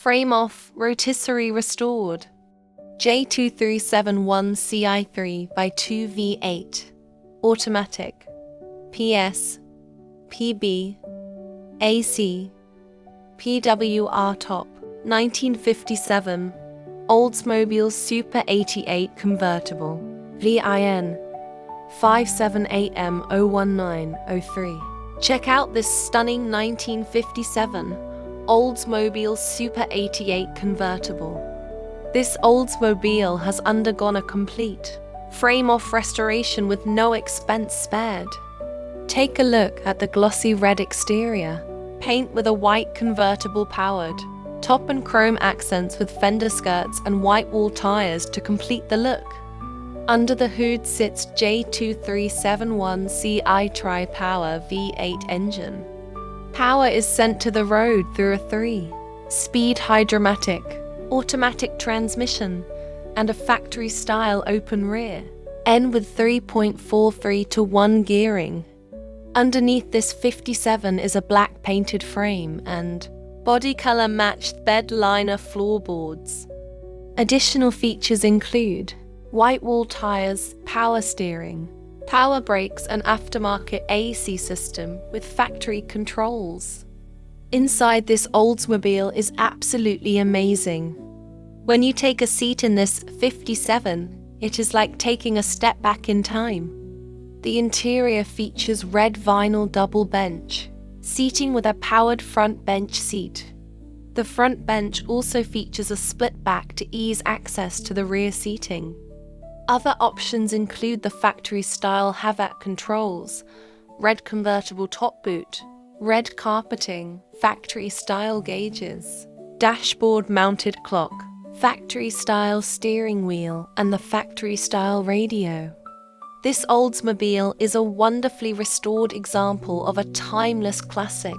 Frame off, rotisserie restored. J2371CI3 by 2V8. Automatic. PS. PB. AC. PWR top. 1957. Oldsmobile Super 88 Convertible. VIN 57AM01903. Check out this stunning 1957 Oldsmobile Super 88 Convertible. This Oldsmobile has undergone a complete frame-off restoration with no expense spared. Take a look at the glossy red exterior paint with a white convertible powered top and chrome accents with Fender skirts and white wall tires to complete the look. Under the hood sits J2371CI Tri-Power V8 engine. Power is sent to the road through a 3-speed Hydromatic Automatic Transmission and a factory-style open rear N with 3.43:1 gearing. Underneath this 57 is a black painted frame and body color matched bed liner floorboards. Additional features include white wall tires, power steering, power brakes and aftermarket AC system with factory controls. Inside this Oldsmobile is absolutely amazing. When you take a seat in this 57, it is like taking a step back in time. The interior features red vinyl double bench seating with a powered front bench seat. The front bench also features a split back to ease access to the rear seating. Other options include the factory-style Havoc controls, red convertible top boot, red carpeting, factory-style gauges, dashboard-mounted clock, factory-style steering wheel, and the factory-style radio. This Oldsmobile is a wonderfully restored example of a timeless classic